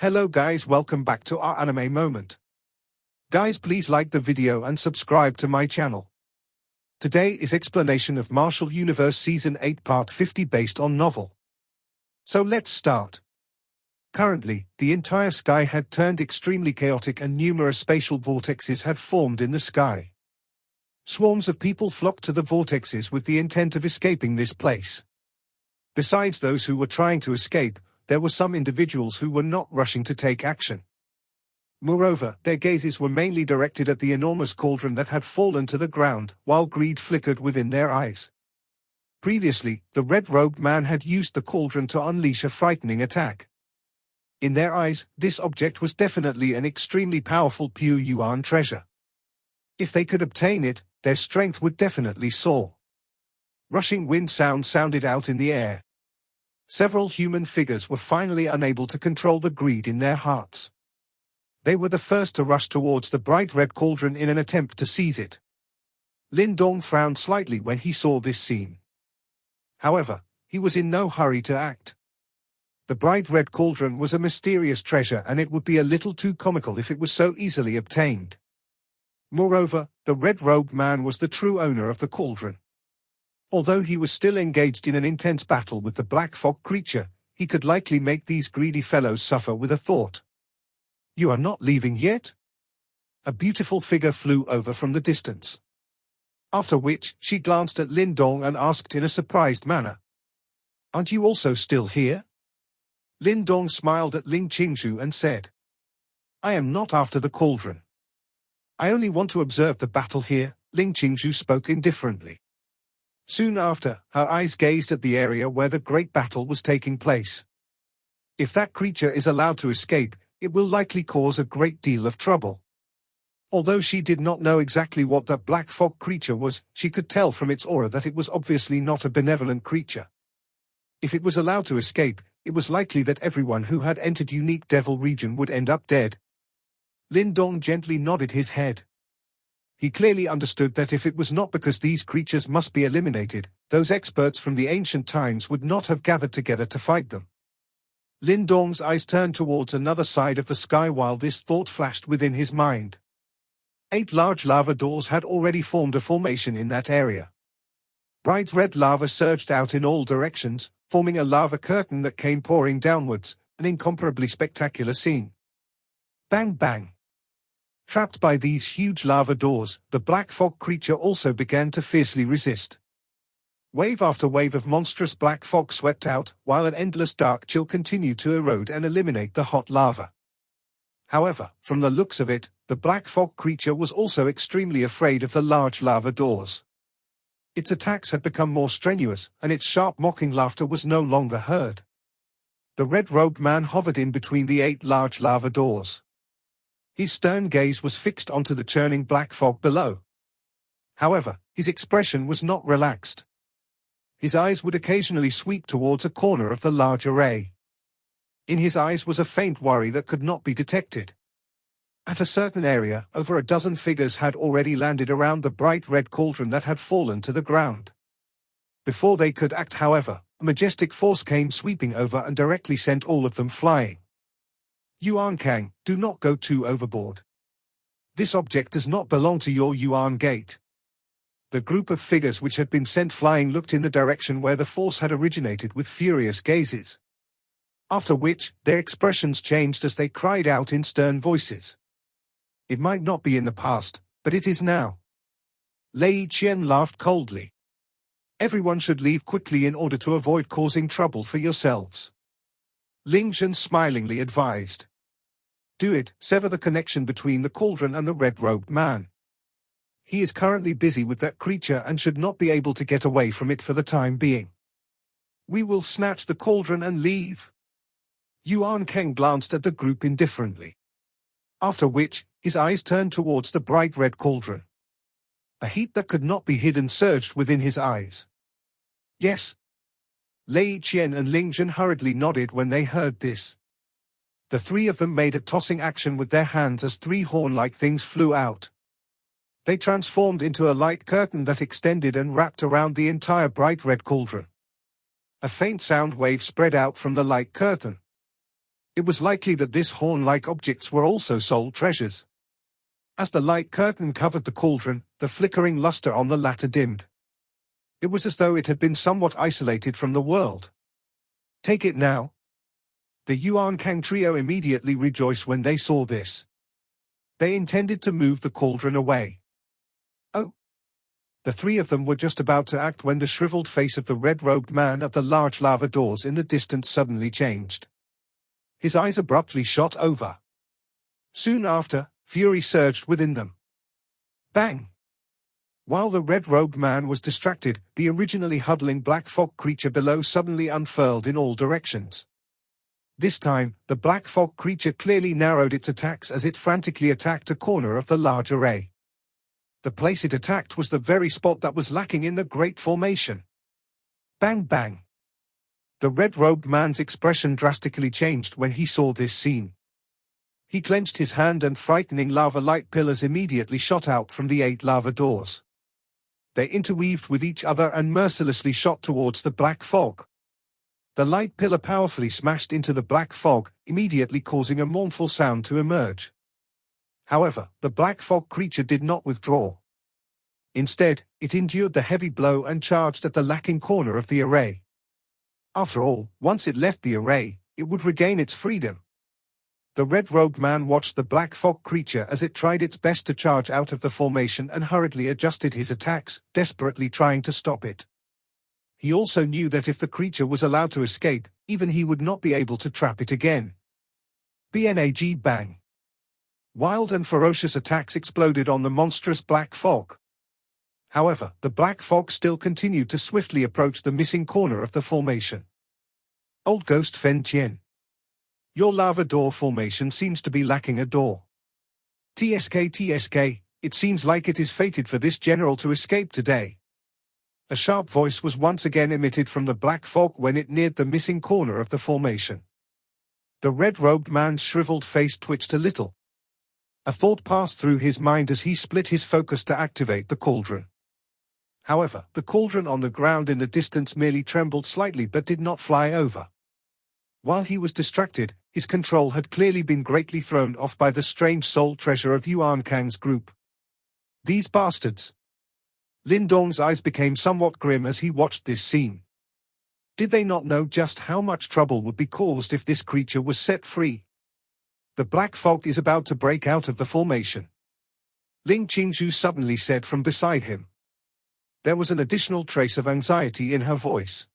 Hello guys, welcome back to our anime moment. Guys, please like the video and subscribe to my channel. Today is explanation of Martial Universe Season 8 Part 50 based on novel. So let's start. Currently, the entire sky had turned extremely chaotic and numerous spatial vortexes had formed in the sky. Swarms of people flocked to the vortexes with the intent of escaping this place. Besides those who were trying to escape, there were some individuals who were not rushing to take action. Moreover, their gazes were mainly directed at the enormous cauldron that had fallen to the ground, while greed flickered within their eyes. Previously, the red-robed man had used the cauldron to unleash a frightening attack. In their eyes, this object was definitely an extremely powerful pure yuan treasure. If they could obtain it, their strength would definitely soar. Rushing wind sounds sounded out in the air. Several human figures were finally unable to control the greed in their hearts. They were the first to rush towards the bright red cauldron in an attempt to seize it. Lin Dong frowned slightly when he saw this scene. However, he was in no hurry to act. The bright red cauldron was a mysterious treasure and it would be a little too comical if it was so easily obtained. Moreover, the red-robed man was the true owner of the cauldron. Although he was still engaged in an intense battle with the black fog creature, he could likely make these greedy fellows suffer with a thought. "You are not leaving yet?" A beautiful figure flew over from the distance. After which, she glanced at Lin Dong and asked in a surprised manner, "Aren't you also still here?" Lin Dong smiled at Ling Qingzhu and said, "I am not after the cauldron. I only want to observe the battle here." Ling Qingzhu spoke indifferently. Soon after, her eyes gazed at the area where the great battle was taking place. If that creature is allowed to escape, it will likely cause a great deal of trouble. Although she did not know exactly what that black fog creature was, she could tell from its aura that it was obviously not a benevolent creature. If it was allowed to escape, it was likely that everyone who had entered Unique Devil region would end up dead. Lin Dong gently nodded his head. He clearly understood that if it was not because these creatures must be eliminated, those experts from the ancient times would not have gathered together to fight them. Lin Dong's eyes turned towards another side of the sky while this thought flashed within his mind. 8 large lava doors had already formed a formation in that area. Bright red lava surged out in all directions, forming a lava curtain that came pouring downwards, an incomparably spectacular scene. Bang bang! Trapped by these huge lava doors, the black fog creature also began to fiercely resist. Wave after wave of monstrous black fog swept out, while an endless dark chill continued to erode and eliminate the hot lava. However, from the looks of it, the black fog creature was also extremely afraid of the large lava doors. Its attacks had become more strenuous, and its sharp mocking laughter was no longer heard. The red-robed man hovered in between the 8 large lava doors. His stern gaze was fixed onto the churning black fog below. However, his expression was not relaxed. His eyes would occasionally sweep towards a corner of the large array. In his eyes was a faint worry that could not be detected. At a certain area, over a dozen figures had already landed around the bright red cauldron that had fallen to the ground. Before they could act, however, a majestic force came sweeping over and directly sent all of them flying. "Yuan Kang, do not go too overboard. This object does not belong to your Yuan Gate." The group of figures which had been sent flying looked in the direction where the force had originated with furious gazes. After which, their expressions changed as they cried out in stern voices. "It might not be in the past, but it is now." Lei Qian laughed coldly. "Everyone should leave quickly in order to avoid causing trouble for yourselves." Ling Zhen smilingly advised. "Do it, sever the connection between the cauldron and the red-robed man. He is currently busy with that creature and should not be able to get away from it for the time being. We will snatch the cauldron and leave." Yuan Kang glanced at the group indifferently. After which, his eyes turned towards the bright red cauldron. A heat that could not be hidden surged within his eyes. "Yes." Lei Qian and Ling Zhen hurriedly nodded when they heard this. The 3 of them made a tossing action with their hands as 3 horn-like things flew out. They transformed into a light curtain that extended and wrapped around the entire bright red cauldron. A faint sound wave spread out from the light curtain. It was likely that this horn-like objects were also soul treasures. As the light curtain covered the cauldron, the flickering luster on the latter dimmed. It was as though it had been somewhat isolated from the world. Take it now. The Yuan Kang trio immediately rejoiced when they saw this. They intended to move the cauldron away. Oh! The three of them were just about to act when the shriveled face of the red-robed man at the large lava doors in the distance suddenly changed. His eyes abruptly shot over. Soon after, fury surged within them. Bang! While the red-robed man was distracted, the originally huddling black fog creature below suddenly unfurled in all directions. This time, the black fog creature clearly narrowed its attacks as it frantically attacked a corner of the large array. The place it attacked was the very spot that was lacking in the great formation. Bang bang! The red-robed man's expression drastically changed when he saw this scene. He clenched his hand and frightening lava-like pillars immediately shot out from the 8 lava doors. They interweaved with each other and mercilessly shot towards the black fog. The light pillar powerfully smashed into the black fog, immediately causing a mournful sound to emerge. However, the black fog creature did not withdraw. Instead, it endured the heavy blow and charged at the lacking corner of the array. After all, once it left the array, it would regain its freedom. The red-robed man watched the black fog creature as it tried its best to charge out of the formation and hurriedly adjusted his attacks, desperately trying to stop it. He also knew that if the creature was allowed to escape, even he would not be able to trap it again. Bang! Bang! Wild and ferocious attacks exploded on the monstrous black fog. However, the black fog still continued to swiftly approach the missing corner of the formation. Old Ghost Fen Tien. Your lava door formation seems to be lacking a door. TSK, it seems like it is fated for this general to escape today. A sharp voice was once again emitted from the black fog when it neared the missing corner of the formation. The red-robed man's shriveled face twitched a little. A thought passed through his mind as he split his focus to activate the cauldron. However, the cauldron on the ground in the distance merely trembled slightly but did not fly over. While he was distracted, his control had clearly been greatly thrown off by the strange soul treasure of Yuan Kang's group. These bastards! Lin Dong's eyes became somewhat grim as he watched this scene. Did they not know just how much trouble would be caused if this creature was set free? The black fog is about to break out of the formation. Ling Qingzhu suddenly said from beside him. There was an additional trace of anxiety in her voice.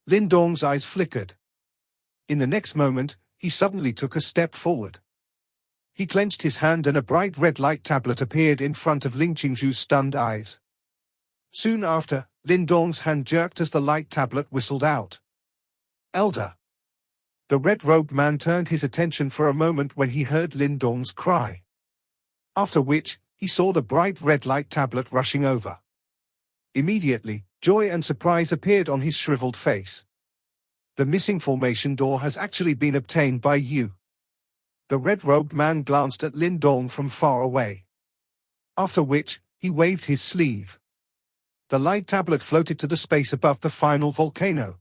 Lin Dong's eyes flickered. In the next moment, he suddenly took a step forward. He clenched his hand and a bright red light tablet appeared in front of Ling Qingzhu's stunned eyes. Soon after, Lin Dong's hand jerked as the light tablet whistled out. Elder! The red-robed man turned his attention for a moment when he heard Lin Dong's cry. After which, he saw the bright red light tablet rushing over. Immediately, joy and surprise appeared on his shriveled face. The missing formation door has actually been obtained by you. The red-robed man glanced at Lin Dong from far away. After which, he waved his sleeve. The light tablet floated to the space above the final volcano.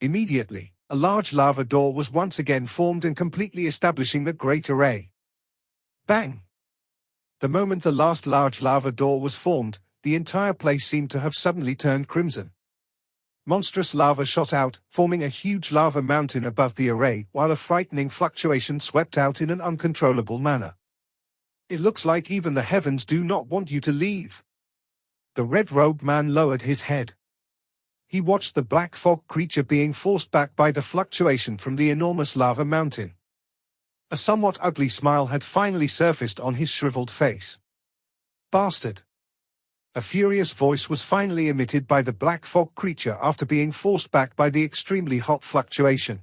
Immediately, a large lava door was once again formed and completely establishing the great array. Bang! The moment the last large lava door was formed, the entire place seemed to have suddenly turned crimson. Monstrous lava shot out, forming a huge lava mountain above the array, while a frightening fluctuation swept out in an uncontrollable manner. It looks like even the heavens do not want you to leave. The red-robed man lowered his head. He watched the black fog creature being forced back by the fluctuation from the enormous lava mountain. A somewhat ugly smile had finally surfaced on his shriveled face. Bastard! A furious voice was finally emitted by the black fog creature after being forced back by the extremely hot fluctuation.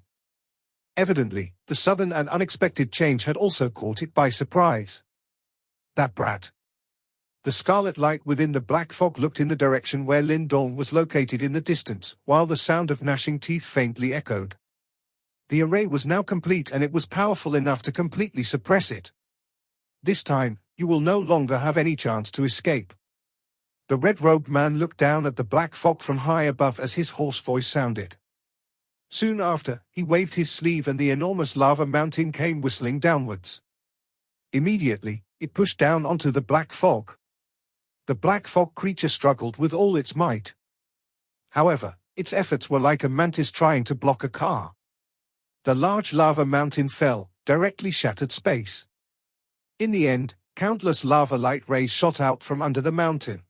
Evidently, the sudden and unexpected change had also caught it by surprise. That brat! The scarlet light within the black fog looked in the direction where Lin Dong was located in the distance, while the sound of gnashing teeth faintly echoed. The array was now complete and it was powerful enough to completely suppress it. This time, you will no longer have any chance to escape. The red-robed man looked down at the black fog from high above as his hoarse voice sounded. Soon after, he waved his sleeve and the enormous lava mountain came whistling downwards. Immediately, it pushed down onto the black fog. The black fog creature struggled with all its might. However, its efforts were like a mantis trying to block a car. The large lava mountain fell, directly shattered space. In the end, countless lava light rays shot out from under the mountain.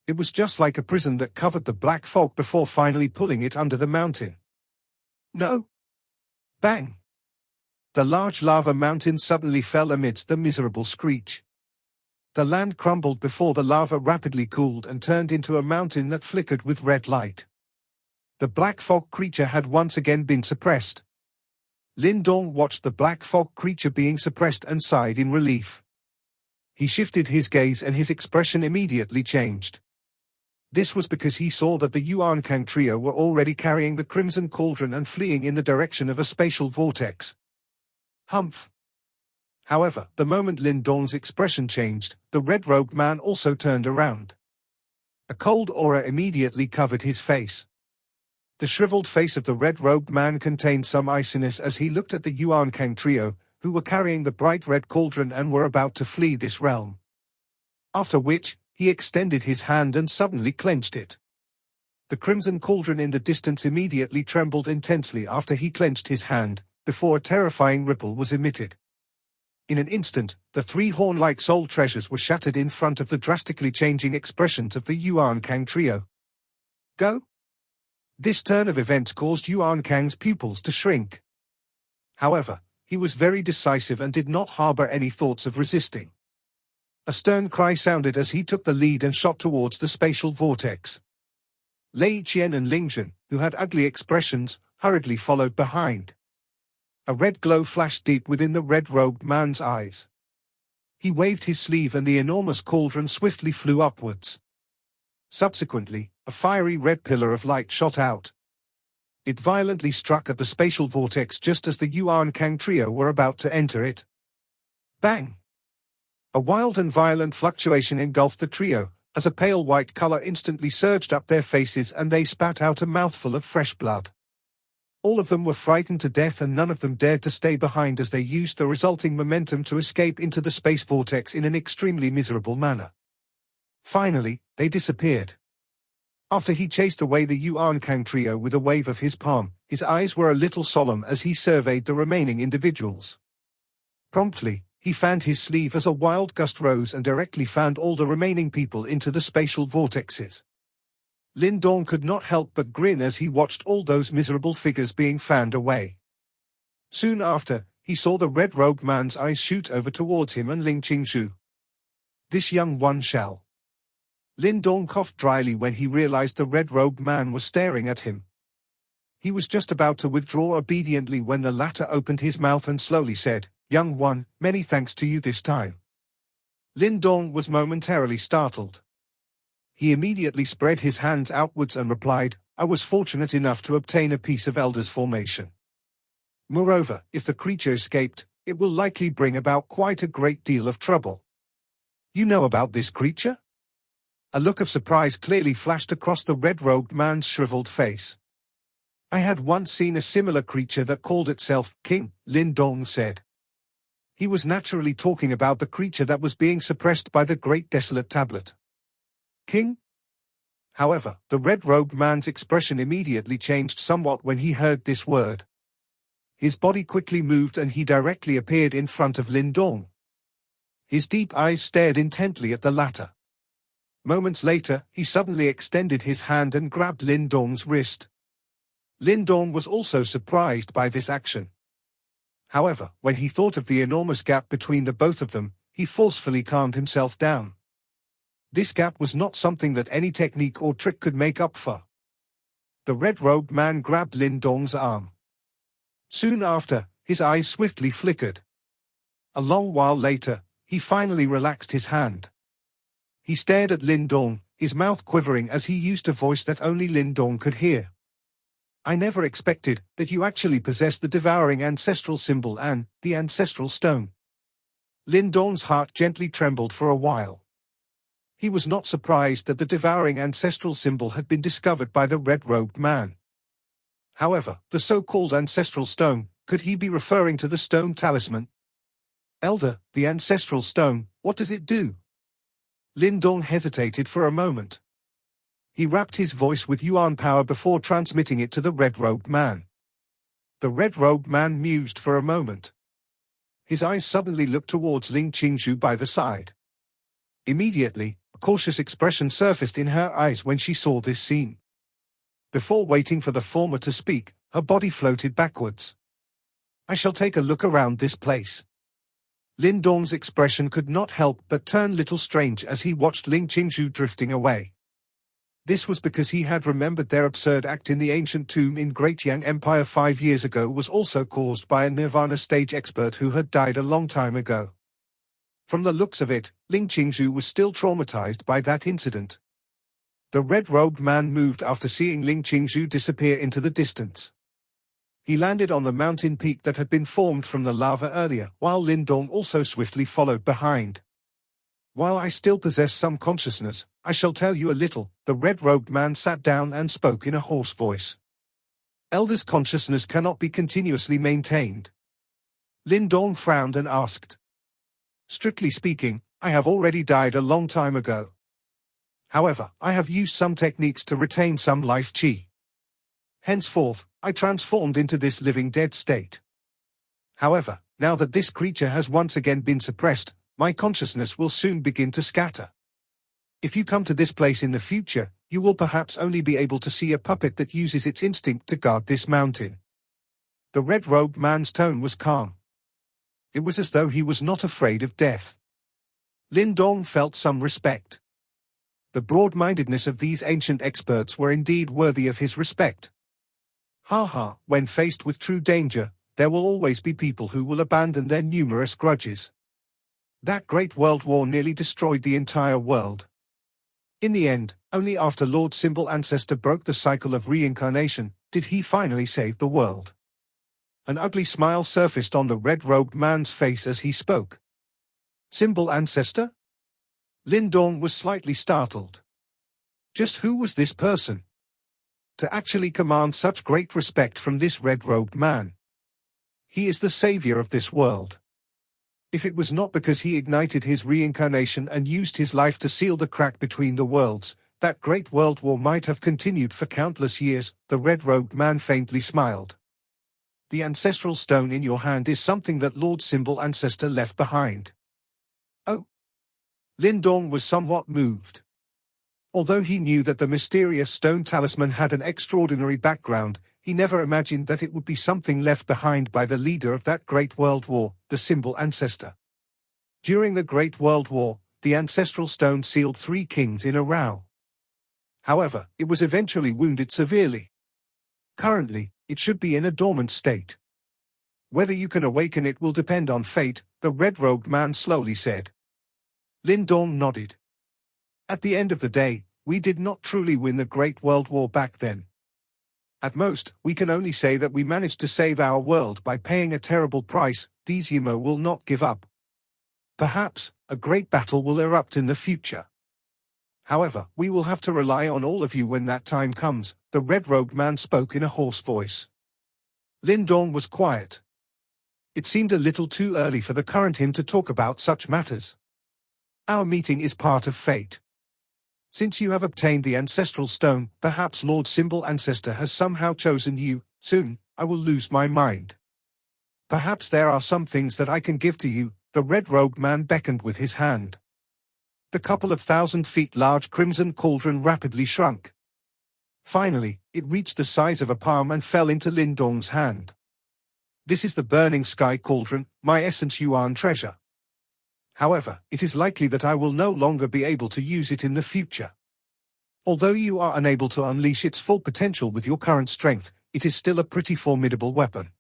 It was just like a prison that covered the black fog before finally pulling it under the mountain. No! Bang! The large lava mountain suddenly fell amidst the miserable screech. The land crumbled before the lava rapidly cooled and turned into a mountain that flickered with red light. The black fog creature had once again been suppressed. Lin Dong watched the black fog creature being suppressed and sighed in relief. He shifted his gaze and his expression immediately changed. This was because he saw that the Yuan Kang trio were already carrying the crimson cauldron and fleeing in the direction of a spatial vortex. Humph! However, the moment Lin Dong's expression changed, the red-robed man also turned around. A cold aura immediately covered his face. The shriveled face of the red-robed man contained some iciness as he looked at the Yuan Kang trio, who were carrying the bright red cauldron and were about to flee this realm. After which, he extended his hand and suddenly clenched it. The crimson cauldron in the distance immediately trembled intensely after he clenched his hand, before a terrifying ripple was emitted. In an instant, the three horn-like soul treasures were shattered in front of the drastically changing expressions of the Yuan Kang trio. Go! This turn of events caused Yuan Kang's pupils to shrink. However, he was very decisive and did not harbor any thoughts of resisting. A stern cry sounded as he took the lead and shot towards the spatial vortex. Lei Qian and Ling Zhen, who had ugly expressions, hurriedly followed behind. A red glow flashed deep within the red-robed man's eyes. He waved his sleeve and the enormous cauldron swiftly flew upwards. Subsequently, a fiery red pillar of light shot out. It violently struck at the spatial vortex just as the Yuan Kang trio were about to enter it. Bang! A wild and violent fluctuation engulfed the trio, as a pale white color instantly surged up their faces and they spat out a mouthful of fresh blood. All of them were frightened to death and none of them dared to stay behind as they used the resulting momentum to escape into the space vortex in an extremely miserable manner. Finally, they disappeared. After he chased away the Yuan Kang trio with a wave of his palm, his eyes were a little solemn as he surveyed the remaining individuals. Promptly, he fanned his sleeve as a wild gust rose and directly fanned all the remaining people into the spatial vortexes. Lin Dong could not help but grin as he watched all those miserable figures being fanned away. Soon after, he saw the red-robed man's eyes shoot over towards him and Ling Qingshu. This young one shall. Lin Dong coughed dryly when he realized the red-robed man was staring at him. He was just about to withdraw obediently when the latter opened his mouth and slowly said, "Young one, many thanks to you this time." Lin Dong was momentarily startled. He immediately spread his hands outwards and replied, "I was fortunate enough to obtain a piece of Elder's formation. Moreover, if the creature escaped, it will likely bring about quite a great deal of trouble." "You know about this creature?" A look of surprise clearly flashed across the red-robed man's shriveled face. "I had once seen a similar creature that called itself King," Lin Dong said. He was naturally talking about the creature that was being suppressed by the Great Desolate Tablet. King? However, the red-robed man's expression immediately changed somewhat when he heard this word. His body quickly moved and he directly appeared in front of Lin Dong. His deep eyes stared intently at the latter. Moments later, he suddenly extended his hand and grabbed Lin Dong's wrist. Lin Dong was also surprised by this action. However, when he thought of the enormous gap between the both of them, he forcefully calmed himself down. This gap was not something that any technique or trick could make up for. The red-robed man grabbed Lin Dong's arm. Soon after, his eyes swiftly flickered. A long while later, he finally relaxed his hand. He stared at Lin Dong, his mouth quivering as he used a voice that only Lin Dong could hear. "I never expected that you actually possessed the devouring ancestral symbol and the ancestral stone." Lin Dong's heart gently trembled for a while. He was not surprised that the devouring ancestral symbol had been discovered by the red-robed man. However, the so-called ancestral stone, could he be referring to the stone talisman? Elder, the ancestral stone, what does it do? Lin Dong hesitated for a moment. He wrapped his voice with yuan power before transmitting it to the red-robed man. The red-robed man mused for a moment. His eyes suddenly looked towards Ling Qingzhu by the side. Immediately, a cautious expression surfaced in her eyes when she saw this scene. Before waiting for the former to speak, her body floated backwards. I shall take a look around this place. Lin Dong's expression could not help but turn little strange as he watched Ling Qingzhu drifting away. This was because he had remembered their absurd act in the ancient tomb in Great Yang Empire 5 years ago was also caused by a Nirvana stage expert who had died a long time ago. From the looks of it, Ling Qingzhu was still traumatized by that incident. The red-robed man moved after seeing Ling Qingzhu disappear into the distance. He landed on the mountain peak that had been formed from the lava earlier, while Lin Dong also swiftly followed behind. While I still possess some consciousness, I shall tell you a little. The red-robed man sat down and spoke in a hoarse voice. Elder's consciousness cannot be continuously maintained. Lin Dong frowned and asked. Strictly speaking, I have already died a long time ago. However, I have used some techniques to retain some life qi. Henceforth, I transformed into this living dead state. However, now that this creature has once again been suppressed, my consciousness will soon begin to scatter. If you come to this place in the future, you will perhaps only be able to see a puppet that uses its instinct to guard this mountain. The red-robed man's tone was calm. It was as though he was not afraid of death. Lin Dong felt some respect. The broad-mindedness of these ancient experts were indeed worthy of his respect. When faced with true danger, there will always be people who will abandon their numerous grudges. That great world war nearly destroyed the entire world. In the end, only after Lord Symbol Ancestor broke the cycle of reincarnation, did he finally save the world. An ugly smile surfaced on the red-robed man's face as he spoke. Symbol Ancestor? Lin Dong was slightly startled. Just who was this person? To actually command such great respect from this red-robed man. He is the savior of this world. If it was not because he ignited his reincarnation and used his life to seal the crack between the worlds, that great world war might have continued for countless years. The red-robed man faintly smiled. The ancestral stone in your hand is something that Lord Symbol Ancestor left behind. Oh. Lin Dong was somewhat moved. Although he knew that the mysterious stone talisman had an extraordinary background, he never imagined that it would be something left behind by the leader of that great world war, the Symbol Ancestor. During the Great World War, the ancestral stone sealed 3 kings in a row. However, it was eventually wounded severely. Currently, it should be in a dormant state. Whether you can awaken it will depend on fate, the red-robed man slowly said. Lin Dong nodded. At the end of the day, we did not truly win the Great World War back then. At most, we can only say that we managed to save our world by paying a terrible price. These Yumo will not give up. Perhaps, a great battle will erupt in the future. However, we will have to rely on all of you when that time comes, the red-robed man spoke in a hoarse voice. Lin Dong was quiet. It seemed a little too early for the current him to talk about such matters. Our meeting is part of fate. Since you have obtained the ancestral stone, perhaps Lord Symbol Ancestor has somehow chosen you. Soon, I will lose my mind. Perhaps there are some things that I can give to you. The red-robed man beckoned with his hand. The couple of 1,000 feet large crimson cauldron rapidly shrunk. Finally, it reached the size of a palm and fell into Lin Dong's hand. This is the burning sky cauldron, my essence yuan treasure. However, it is likely that I will no longer be able to use it in the future. Although you are unable to unleash its full potential with your current strength, it is still a pretty formidable weapon.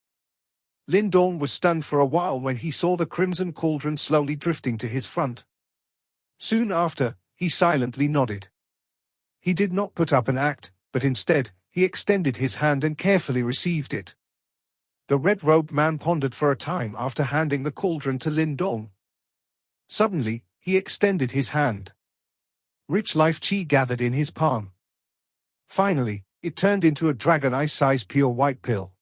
Lin Dong was stunned for a while when he saw the crimson cauldron slowly drifting to his front. Soon after, he silently nodded. He did not put up an act, but instead, he extended his hand and carefully received it. The red-robed man pondered for a time after handing the cauldron to Lin Dong. Suddenly, he extended his hand. Rich life qi gathered in his palm. Finally, it turned into a dragon eye-sized pure white pill.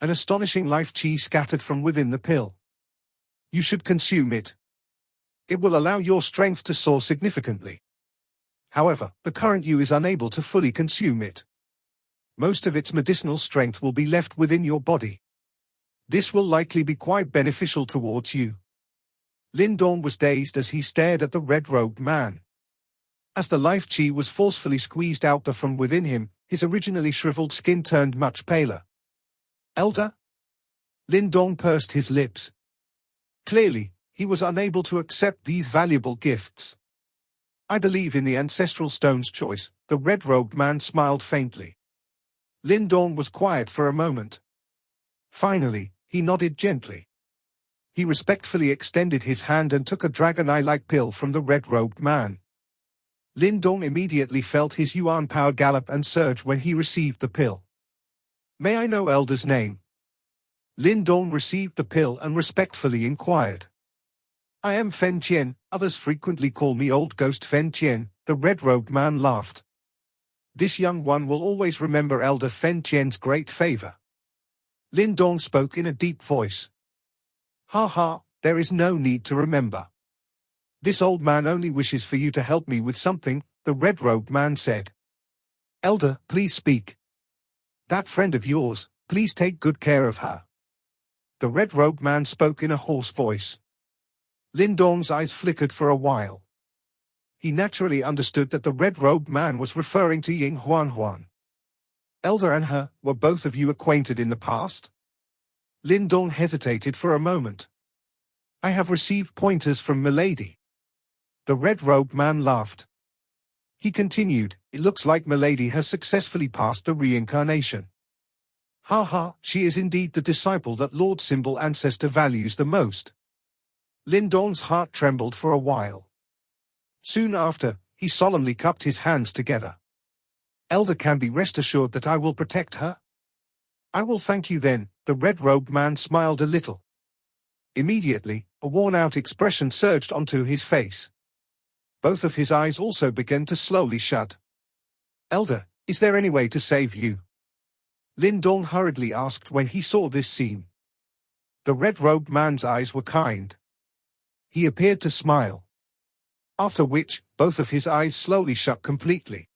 An astonishing life chi scattered from within the pill. You should consume it. It will allow your strength to soar significantly. However, the current you is unable to fully consume it. Most of its medicinal strength will be left within your body. This will likely be quite beneficial towards you. Lindong was dazed as he stared at the red-robed man. As the life chi was forcefully squeezed out from within him, his originally shriveled skin turned much paler. Elder? Lindong pursed his lips. Clearly, he was unable to accept these valuable gifts. I believe in the ancestral stone's choice, the red-robed man smiled faintly. Lindong was quiet for a moment. Finally, he nodded gently. He respectfully extended his hand and took a dragon eye-like pill from the red-robed man. Lindong immediately felt his yuan power gallop and surge when he received the pill. May I know Elder's name? Lindong received the pill and respectfully inquired. I am Fen Tien, others frequently call me Old Ghost Fen Tien, the red-robed man laughed. This young one will always remember Elder Fen Tien's great favor. Lindong spoke in a deep voice. Ha ha, there is no need to remember. This old man only wishes for you to help me with something, the red-robed man said. Elder, please speak. That friend of yours, please take good care of her. The red-robed man spoke in a hoarse voice. Lindong's eyes flickered for a while. He naturally understood that the red-robed man was referring to Ying Huan. Elder and her, were both of you acquainted in the past? Lindong hesitated for a moment. I have received pointers from Milady. The red-robed man laughed. He continued, it looks like Milady has successfully passed the reincarnation. Ha ha, she is indeed the disciple that Lord Symbol Ancestor values the most. Lindong's heart trembled for a while. Soon after, he solemnly cupped his hands together. Elder can be rest assured that I will protect her. I will thank you then, the red-robed man smiled a little. Immediately, a worn-out expression surged onto his face. Both of his eyes also began to slowly shut. Elder, is there any way to save you? Lindong hurriedly asked when he saw this scene. The red-robed man's eyes were kind. He appeared to smile. After which, both of his eyes slowly shut completely.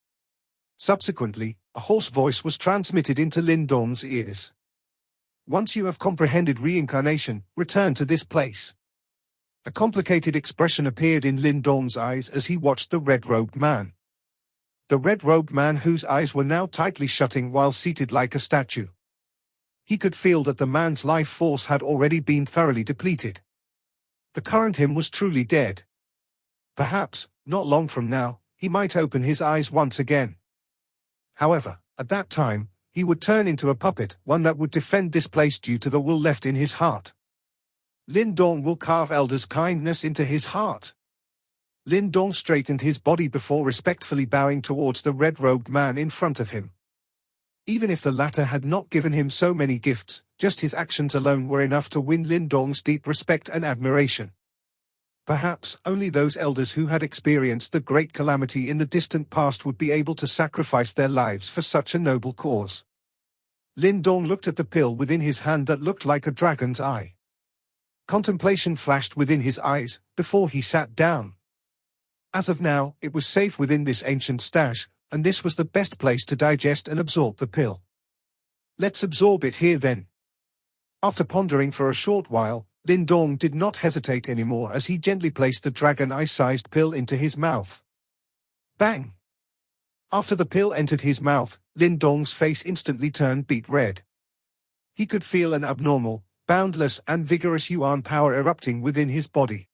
Subsequently, a hoarse voice was transmitted into Lindong's ears. Once you have comprehended reincarnation, return to this place. A complicated expression appeared in Lindong's eyes as he watched the red-robed man. The red-robed man whose eyes were now tightly shutting while seated like a statue. He could feel that the man's life force had already been thoroughly depleted. The current him was truly dead. Perhaps, not long from now, he might open his eyes once again. However, at that time, he would turn into a puppet, one that would defend this place due to the will left in his heart. Lindong will carve Elder's kindness into his heart. Lindong straightened his body before respectfully bowing towards the red-robed man in front of him. Even if the latter had not given him so many gifts, just his actions alone were enough to win Lindong's deep respect and admiration. Perhaps only those elders who had experienced the great calamity in the distant past would be able to sacrifice their lives for such a noble cause. Lindong looked at the pill within his hand that looked like a dragon's eye. Contemplation flashed within his eyes, before he sat down. As of now, it was safe within this ancient stash, and this was the best place to digest and absorb the pill. Let's absorb it here then. After pondering for a short while, Lindong did not hesitate anymore as he gently placed the dragon eye-sized pill into his mouth. Bang! After the pill entered his mouth, Lindong's face instantly turned beet red. He could feel an abnormal, boundless and vigorous yuan power erupting within his body.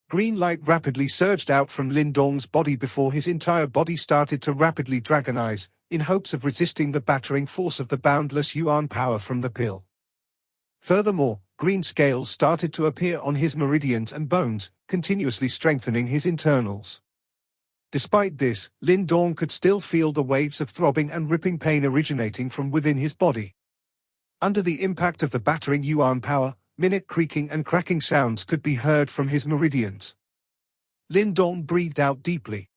Green light rapidly surged out from Lindong's body before his entire body started to rapidly dragonize, in hopes of resisting the battering force of the boundless yuan power from the pill. Furthermore, green scales started to appear on his meridians and bones, continuously strengthening his internals. Despite this, Lindong could still feel the waves of throbbing and ripping pain originating from within his body. Under the impact of the battering yuan power, minute creaking and cracking sounds could be heard from his meridians. Lindong breathed out deeply.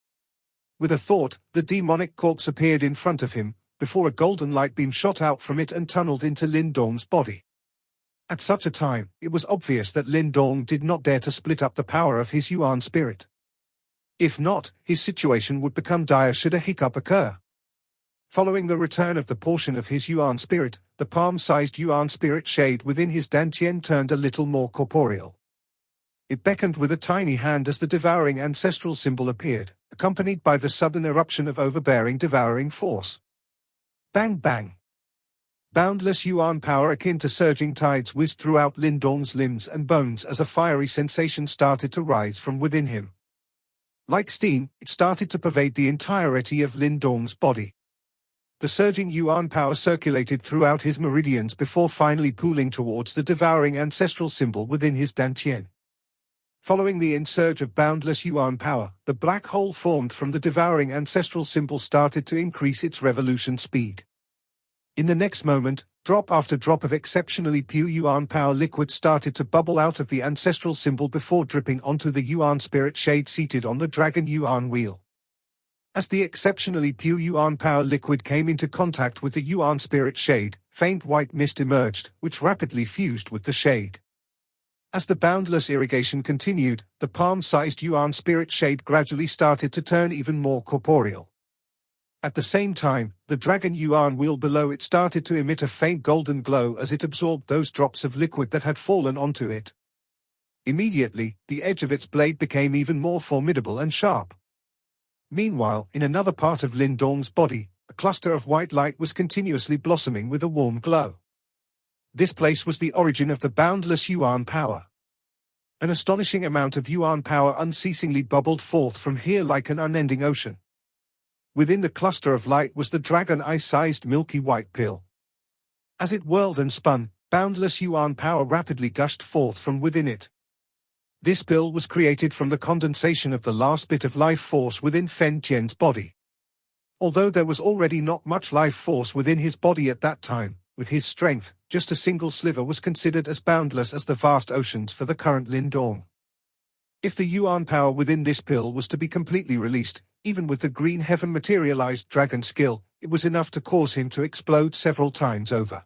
With a thought, the demonic corpse appeared in front of him, before a golden light beam shot out from it and tunneled into Lin Dong's body. At such a time, it was obvious that Lin Dong did not dare to split up the power of his Yuan spirit. If not, his situation would become dire should a hiccup occur. Following the return of the portion of his Yuan spirit, the palm-sized Yuan spirit shade within his Dantian turned a little more corporeal. It beckoned with a tiny hand as the devouring ancestral symbol appeared, accompanied by the sudden eruption of overbearing devouring force. Bang bang! Boundless Yuan power akin to surging tides whizzed throughout Lin Dong's limbs and bones as a fiery sensation started to rise from within him. Like steam, it started to pervade the entirety of Lin Dong's body. The surging Yuan power circulated throughout his meridians before finally pooling towards the devouring ancestral symbol within his Dantian. Following the insurge of boundless Yuan power, the black hole formed from the devouring ancestral symbol started to increase its revolution speed. In the next moment, drop after drop of exceptionally pure Yuan power liquid started to bubble out of the ancestral symbol before dripping onto the Yuan spirit shade seated on the dragon Yuan wheel. As the exceptionally pure Yuan power liquid came into contact with the Yuan spirit shade, faint white mist emerged, which rapidly fused with the shade. As the boundless irrigation continued, the palm-sized Yuan spirit shade gradually started to turn even more corporeal. At the same time, the dragon Yuan wheel below it started to emit a faint golden glow as it absorbed those drops of liquid that had fallen onto it. Immediately, the edge of its blade became even more formidable and sharp. Meanwhile, in another part of Lin Dong's body, a cluster of white light was continuously blossoming with a warm glow. This place was the origin of the boundless Yuan power. An astonishing amount of Yuan power unceasingly bubbled forth from here like an unending ocean. Within the cluster of light was the dragon eye-sized milky white pill. As it whirled and spun, boundless Yuan power rapidly gushed forth from within it. This pill was created from the condensation of the last bit of life force within Fen Tian's body. Although there was already not much life force within his body at that time, with his strength, just a single sliver was considered as boundless as the vast oceans for the current Lin Dong. If the Yuan power within this pill was to be completely released, even with the green heaven materialized dragon skill, it was enough to cause him to explode several times over.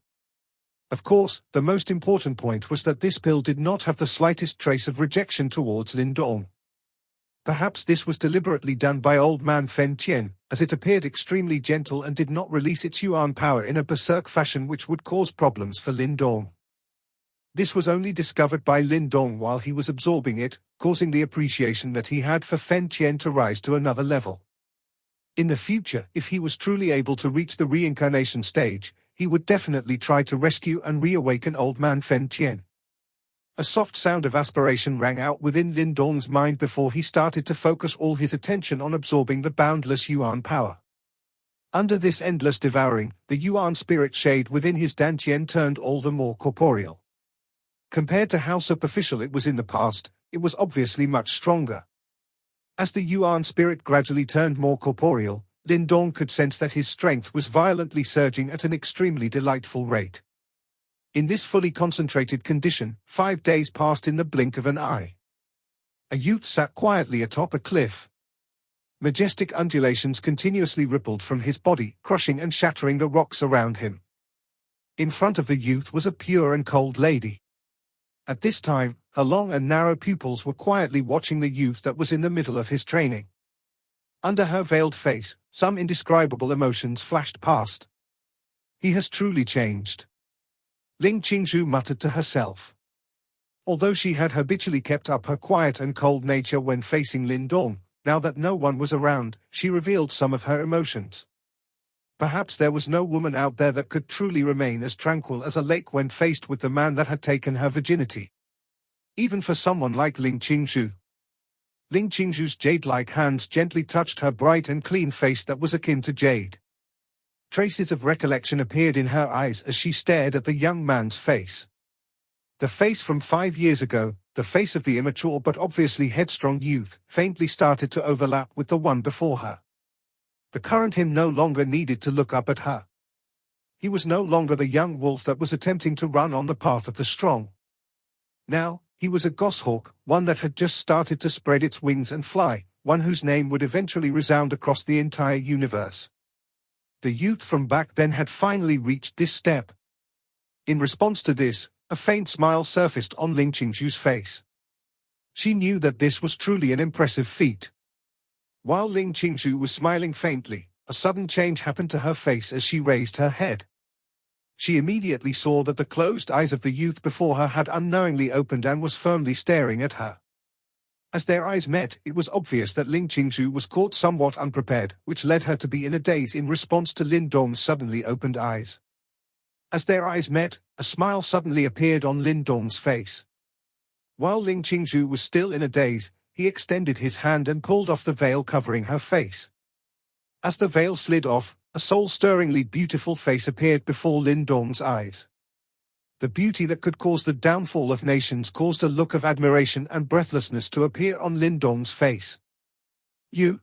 Of course, the most important point was that this pill did not have the slightest trace of rejection towards Lin Dong. Perhaps this was deliberately done by old man Fen Tian, as it appeared extremely gentle and did not release its Yuan power in a berserk fashion which would cause problems for Lin Dong. This was only discovered by Lin Dong while he was absorbing it, causing the appreciation that he had for Fen Tian to rise to another level. In the future, if he was truly able to reach the reincarnation stage, he would definitely try to rescue and reawaken old man Fen Tian. A soft sound of aspiration rang out within Lin Dong's mind before he started to focus all his attention on absorbing the boundless Yuan power. Under this endless devouring, the Yuan spirit shade within his Dantian turned all the more corporeal. Compared to how superficial it was in the past, it was obviously much stronger. As the Yuan spirit gradually turned more corporeal, Lin Dong could sense that his strength was violently surging at an extremely delightful rate. In this fully concentrated condition, 5 days passed in the blink of an eye. A youth sat quietly atop a cliff. Majestic undulations continuously rippled from his body, crushing and shattering the rocks around him. In front of the youth was a pure and cold lady. At this time, her long and narrow pupils were quietly watching the youth that was in the middle of his training. Under her veiled face, some indescribable emotions flashed past. He has truly changed. Ling Qingzhu muttered to herself. Although she had habitually kept up her quiet and cold nature when facing Lin Dong, now that no one was around, she revealed some of her emotions. Perhaps there was no woman out there that could truly remain as tranquil as a lake when faced with the man that had taken her virginity. Even for someone like Ling Qingzhu. Ling Qingzhu's jade-like hands gently touched her bright and clean face that was akin to jade. Traces of recollection appeared in her eyes as she stared at the young man's face. The face from 5 years ago, the face of the immature but obviously headstrong youth, faintly started to overlap with the one before her. The current him no longer needed to look up at her. He was no longer the young wolf that was attempting to run on the path of the strong. Now, he was a goshawk, one that had just started to spread its wings and fly, one whose name would eventually resound across the entire universe. the youth from back then had finally reached this step. In response to this, a faint smile surfaced on Ling Qingzhu's face. She knew that this was truly an impressive feat. While Ling Qingzhu was smiling faintly, a sudden change happened to her face as she raised her head. She immediately saw that the closed eyes of the youth before her had unknowingly opened and was firmly staring at her. As their eyes met, it was obvious that Ling Qingzhu was caught somewhat unprepared, which led her to be in a daze in response to Lin Dong's suddenly opened eyes. As their eyes met, a smile suddenly appeared on Lin Dong's face. While Ling Qingzhu was still in a daze, he extended his hand and pulled off the veil covering her face. As the veil slid off, a soul-stirringly beautiful face appeared before Lin Dong's eyes. The beauty that could cause the downfall of nations caused a look of admiration and breathlessness to appear on Lin Dong's face. You?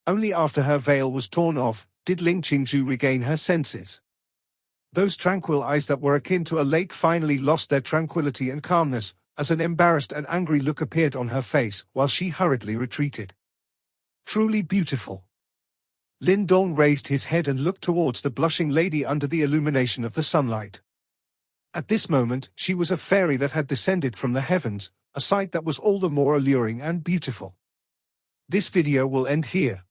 Only after her veil was torn off, did Ling Qingzhu regain her senses. Those tranquil eyes that were akin to a lake finally lost their tranquility and calmness, as an embarrassed and angry look appeared on her face while she hurriedly retreated. Truly beautiful. Lin Dong raised his head and looked towards the blushing lady under the illumination of the sunlight. At this moment, she was a fairy that had descended from the heavens, a sight that was all the more alluring and beautiful. This video will end here.